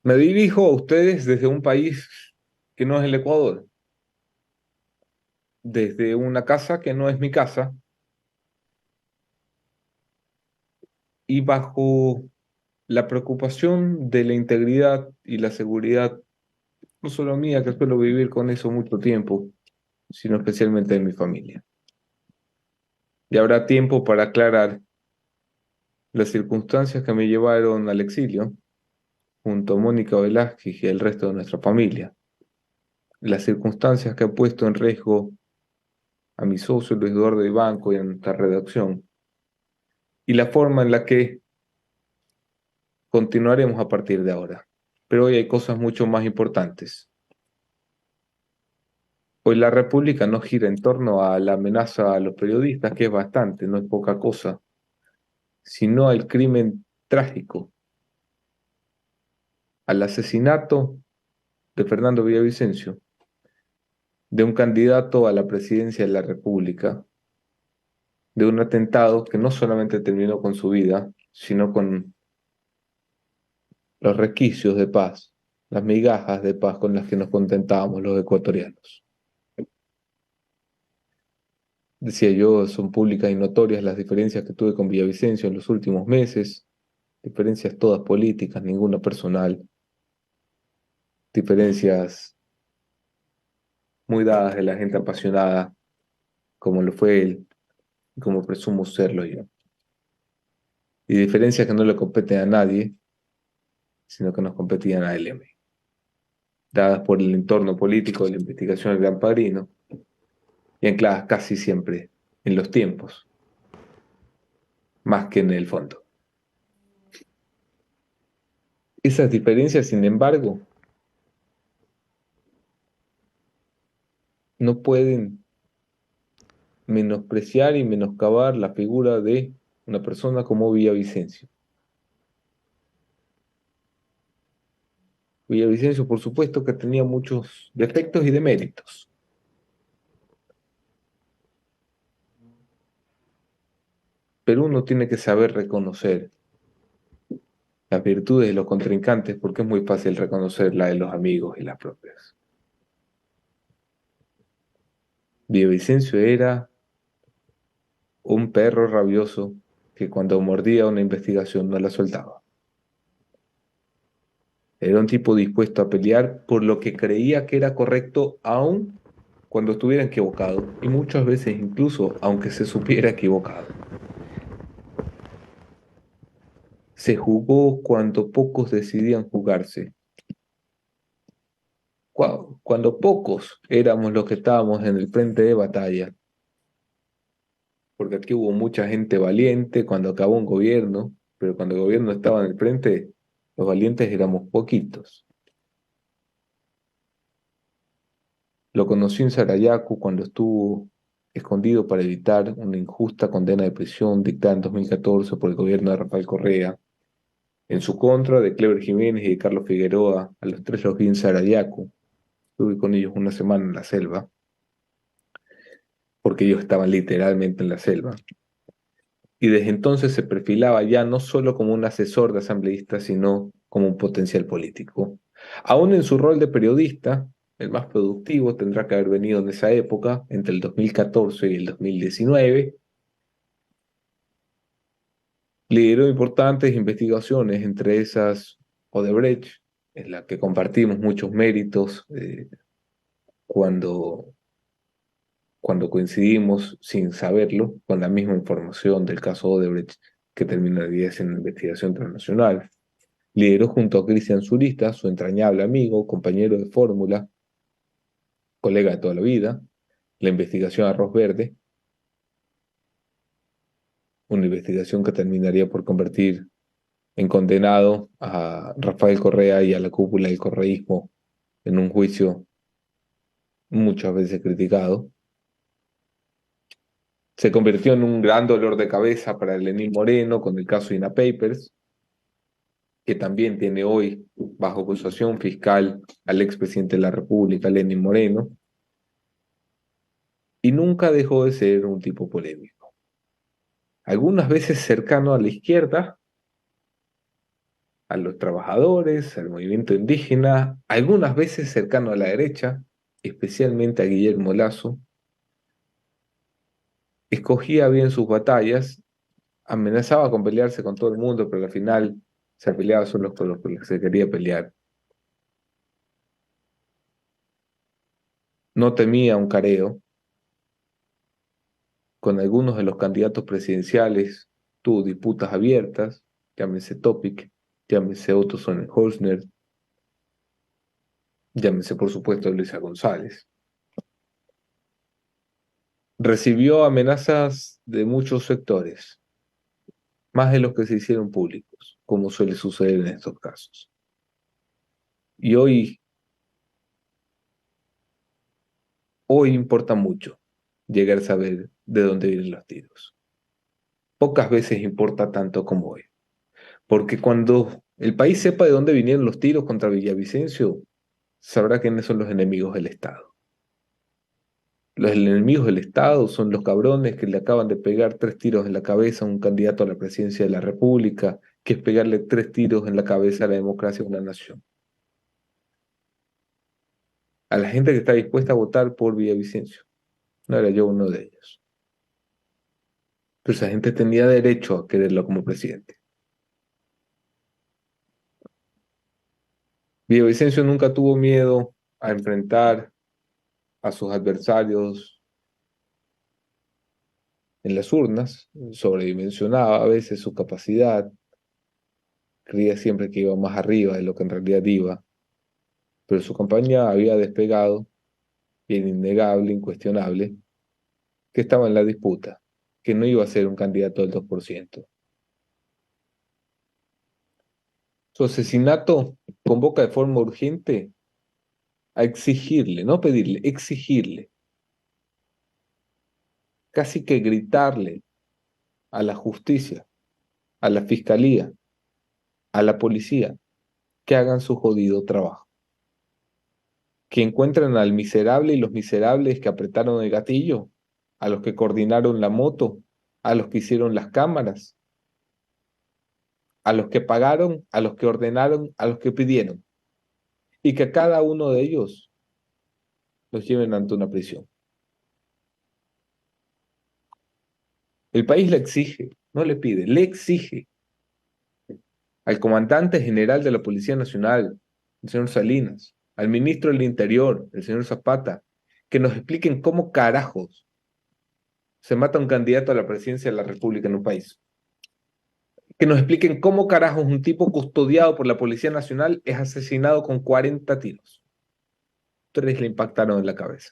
Me dirijo a ustedes desde un país que no es el Ecuador, desde una casa que no es mi casa y bajo la preocupación de la integridad y la seguridad, no solo mía, que suelo vivir con eso mucho tiempo, sino especialmente de mi familia. Y habrá tiempo para aclarar las circunstancias que me llevaron al exilio, junto a Mónica Velázquez y el resto de nuestra familia, las circunstancias que han puesto en riesgo a mi socio Luis Eduardo Ibanco y a nuestra redacción, y la forma en la que continuaremos a partir de ahora. Pero hoy hay cosas mucho más importantes. Hoy la República no gira en torno a la amenaza a los periodistas, que es bastante, no es poca cosa, sino al crimen trágico, al asesinato de Fernando Villavicencio, de un candidato a la presidencia de la República, de un atentado que no solamente terminó con su vida, sino con los resquicios de paz, las migajas de paz con las que nos contentábamos los ecuatorianos. Decía yo, son públicas y notorias las diferencias que tuve con Villavicencio en los últimos meses, diferencias todas políticas, ninguna personal, diferencias muy dadas de la gente apasionada, como lo fue él, y como presumo serlo yo. Y diferencias que no le competen a nadie, sino que nos competían a él y a mí, dadas por el entorno político de la investigación del Gran Padrino, y ancladas casi siempre en los tiempos, más que en el fondo. Esas diferencias, sin embargo, no pueden menospreciar y menoscabar la figura de una persona como Villavicencio. Villavicencio, por supuesto, que tenía muchos defectos y deméritos, pero uno tiene que saber reconocer las virtudes de los contrincantes porque es muy fácil reconocer la de los amigos y las propias. Villavicencio era un perro rabioso que cuando mordía una investigación no la soltaba. Era un tipo dispuesto a pelear por lo que creía que era correcto, aun cuando estuviera equivocado, y muchas veces incluso aunque se supiera equivocado. Se jugó cuando pocos decidían jugarse, cuando pocos éramos los que estábamos en el frente de batalla, porque aquí hubo mucha gente valiente cuando acabó un gobierno, pero cuando el gobierno estaba en el frente, los valientes éramos poquitos. Lo conocí en Sarayaku cuando estuvo escondido para evitar una injusta condena de prisión dictada en 2014 por el gobierno de Rafael Correa. En su contra, de Cleber Jiménez y de Carlos Figueroa, a los tres los vi en Sarayaku. Estuve con ellos una semana en la selva, porque ellos estaban literalmente en la selva. Y desde entonces se perfilaba ya no solo como un asesor de asambleístas, sino como un potencial político. Aún en su rol de periodista, el más productivo tendrá que haber venido en esa época, entre el 2014 y el 2019, lideró importantes investigaciones, entre esas Odebrecht, en la que compartimos muchos méritos cuando, cuando coincidimos sin saberlo con la misma información del caso Odebrecht que terminaría siendo una investigación transnacional. Lideró junto a Cristian Zurita, su entrañable amigo, compañero de fórmula, colega de toda la vida, la investigación Arroz Verde, una investigación que terminaría por convertir en condenado a Rafael Correa y a la cúpula del correísmo en un juicio muchas veces criticado. Se convirtió en un gran dolor de cabeza para Lenín Moreno con el caso INA Papers, que también tiene hoy bajo acusación fiscal al expresidente de la República, Lenín Moreno, y nunca dejó de ser un tipo polémico. Algunas veces cercano a la izquierda, a los trabajadores, al movimiento indígena, algunas veces cercano a la derecha, especialmente a Guillermo Lasso. Escogía bien sus batallas, amenazaba con pelearse con todo el mundo, pero al final se peleaba solo con los que se quería pelear. No temía un careo. Con algunos de los candidatos presidenciales tuvo disputas abiertas, llámese Topic, llámese Otto Sonnenholzner, llámese por supuesto Luisa González. Recibió amenazas de muchos sectores, más de los que se hicieron públicos, como suele suceder en estos casos. Y hoy importa mucho llegar a saber de dónde vienen los tiros. Pocas veces importa tanto como hoy, porque cuando el país sepa de dónde vinieron los tiros contra Villavicencio, sabrá quiénes son los enemigos del Estado. Los enemigos del Estado son los cabrones que le acaban de pegar 3 tiros en la cabeza a un candidato a la presidencia de la República, que es pegarle 3 tiros en la cabeza a la democracia de una nación. A la gente que está dispuesta a votar por Villavicencio. No era yo uno de ellos. Pero esa gente tenía derecho a quererlo como presidente. Villavicencio nunca tuvo miedo a enfrentar a sus adversarios en las urnas, sobredimensionaba a veces su capacidad, creía siempre que iba más arriba de lo que en realidad iba, pero su campaña había despegado y era innegable, incuestionable, que estaba en la disputa, que no iba a ser un candidato del 2%. Su asesinato convoca de forma urgente a exigirle, no pedirle, exigirle, casi que gritarle a la justicia, a la fiscalía, a la policía, que hagan su jodido trabajo. Que encuentren al miserable y los miserables que apretaron el gatillo, a los que coordinaron la moto, a los que hicieron las cámaras, a los que pagaron, a los que ordenaron, a los que pidieron, y que cada uno de ellos los lleven ante una prisión. El país le exige, no le pide, le exige al comandante general de la Policía Nacional, el señor Salinas, al ministro del Interior, el señor Zapata, que nos expliquen cómo carajos se mata un candidato a la presidencia de la República en un país. Que nos expliquen cómo carajos un tipo custodiado por la Policía Nacional es asesinado con 40 tiros. 3 le impactaron en la cabeza.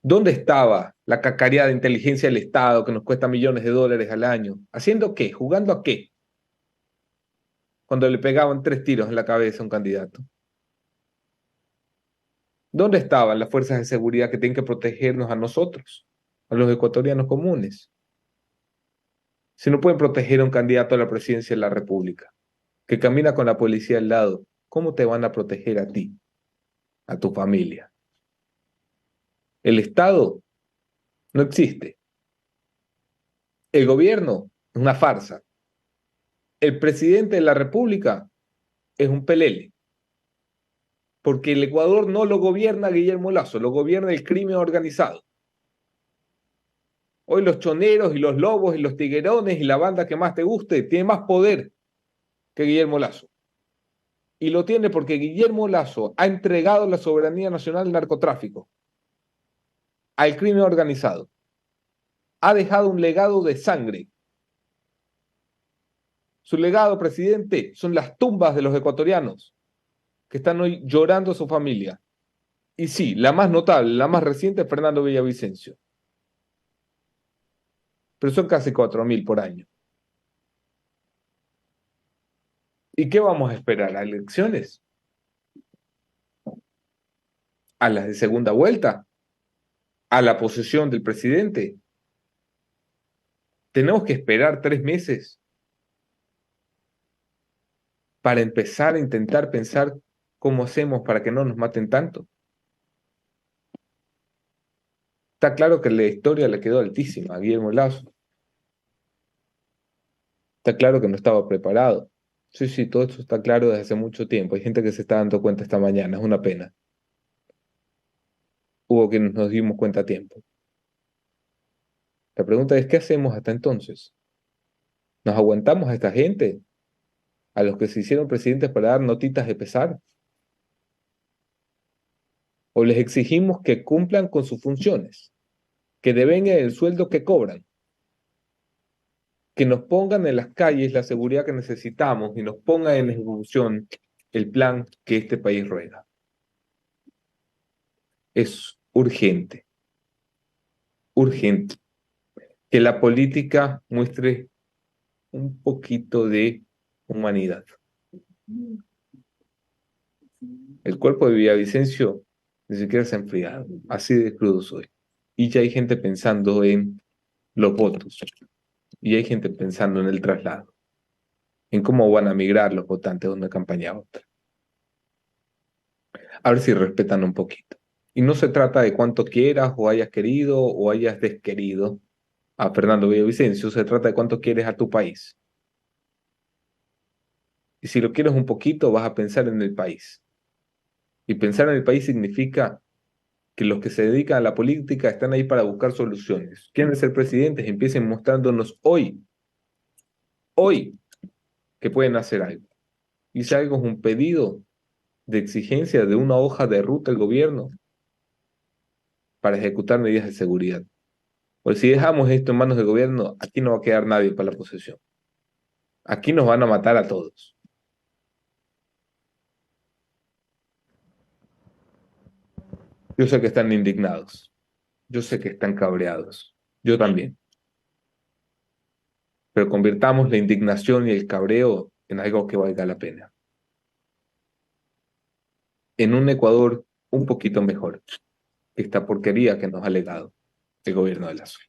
¿Dónde estaba la cacareada inteligencia del Estado que nos cuesta millones de dólares al año? ¿Haciendo qué? ¿Jugando a qué? Cuando le pegaban 3 tiros en la cabeza a un candidato. ¿Dónde estaban las fuerzas de seguridad que tienen que protegernos a nosotros, a los ecuatorianos comunes? Si no pueden proteger a un candidato a la presidencia de la República, que camina con la policía al lado, ¿cómo te van a proteger a ti, a tu familia? El Estado no existe. El gobierno es una farsa. El presidente de la República es un pelele. Porque el Ecuador no lo gobierna Guillermo Lasso, lo gobierna el crimen organizado. Hoy los choneros y los lobos y los tiguerones y la banda que más te guste tiene más poder que Guillermo Lasso. Y lo tiene porque Guillermo Lasso ha entregado la soberanía nacional al narcotráfico, al crimen organizado. Ha dejado un legado de sangre. Su legado, presidente, son las tumbas de los ecuatorianos que están hoy llorando a su familia. Y sí, la más notable, la más reciente es Fernando Villavicencio. Pero son casi 4.000 por año. ¿Y qué vamos a esperar? ¿A elecciones? ¿A las de segunda vuelta? ¿A la posesión del presidente? Tenemos que esperar 3 meses para empezar a intentar pensar cómo hacemos para que no nos maten tanto. Está claro que la historia le quedó altísima a Guillermo Lasso. Está claro que no estaba preparado. Sí, sí, todo esto está claro desde hace mucho tiempo. Hay gente que se está dando cuenta esta mañana, es una pena. Hubo quienes nos dimos cuenta a tiempo. La pregunta es, ¿qué hacemos hasta entonces? ¿Nos aguantamos a esta gente? ¿A los que se hicieron presidentes para dar notitas de pesar? ¿O les exigimos que cumplan con sus funciones? Que devenguen el sueldo que cobran, que nos pongan en las calles la seguridad que necesitamos y nos pongan en ejecución el plan que este país ruega. Es urgente, urgente, que la política muestre un poquito de humanidad. El cuerpo de Villavicencio ni siquiera se ha enfriado, así de crudo soy. Y ya hay gente pensando en los votos, y hay gente pensando en el traslado, en cómo van a migrar los votantes de una campaña a otra. A ver si respetan un poquito. Y no se trata de cuánto quieras o hayas querido o hayas desquerido a Fernando Villavicencio, se trata de cuánto quieres a tu país. Y si lo quieres un poquito, vas a pensar en el país. Y pensar en el país significa que los que se dedican a la política están ahí para buscar soluciones. Quieren ser presidentes, empiecen mostrándonos hoy, que pueden hacer algo. Y si algo es un pedido de exigencia de una hoja de ruta del gobierno para ejecutar medidas de seguridad. Porque si dejamos esto en manos del gobierno, aquí no va a quedar nadie para la posesión. Aquí nos van a matar a todos. Yo sé que están indignados. Yo sé que están cabreados. Yo también. Pero convirtamos la indignación y el cabreo en algo que valga la pena. En un Ecuador un poquito mejor que esta porquería que nos ha legado el gobierno de Lazo.